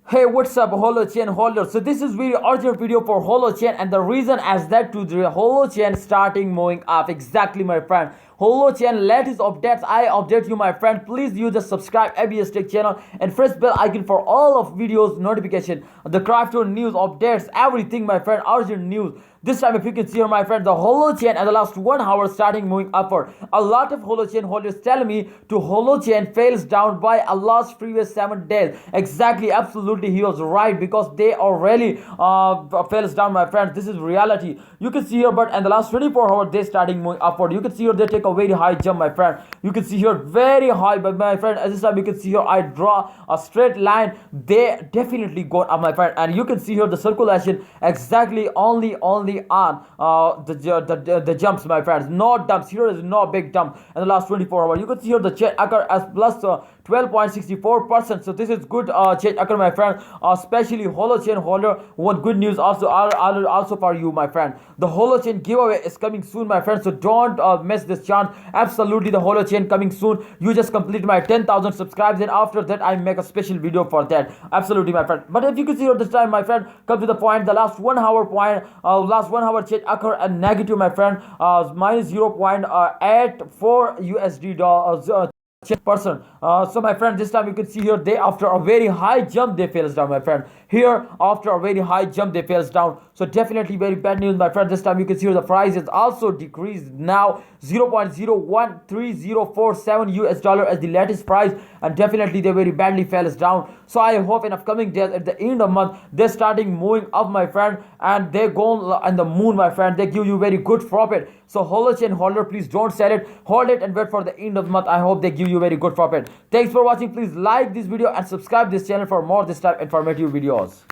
Hey, what's up, Holochain holders? So this is very urgent video for Holochain, and the reason as that to the Holochain starting moving up. Exactly, my friend. Holochain latest updates. I update you, my friend. Please you just subscribe ABS Tech channel and press bell icon for all of videos notification, the crypto news updates, everything, my friend. Urgent news. This time, if you can see here, my friend, the Holochain at the last 1 hour starting moving upward. A lot of Holochain holders tell me to Holochain fails down by a last previous 7 days. Exactly, absolutely, he was right because they already fails down, my friends. This is reality. You can see here, but in the last 24 hours, they starting moving upward. You can see here they take a very high jump, my friend. You can see here very high, but my friend, as this time you can see here, I draw a straight line. They definitely go up, my friend, and you can see here the circulation exactly only on the jumps, my friends. No dumps. Here is no big dump in the last 24 hours. You can see here the change occur as plus 12.64%. So this is good change occur, my friend. Especially Holochain holder. One good news also for you, my friend. The Holochain giveaway is coming soon, my friend. So don't miss this chance. Absolutely, the Holochain coming soon. You just complete my 10,000 subscribers, and after that I make a special video for that. Absolutely, my friend. But if you can see here this time, my friend, come to the point. The last 1 hour point, last 1 hour change occur and negative, my friend. Minus 0.84 USD dollars. Person. So my friend, this time you can see here they after a very high jump they fails down, my friend. Here after a very high jump they fails down. So definitely very bad news, my friend. This time you can see here the price is also decreased now 0.013047 US dollar as the latest price, and definitely they very badly fails down. So I hope in upcoming days at the end of month they're starting moving up, my friend, and they go on the moon, my friend. They give you very good profit. So Holochain holder, please don't sell it, hold it and wait for the end of the month. I hope they give you very good profit. Thanks for watching. Please like this video and subscribe this channel for more this type informative videos.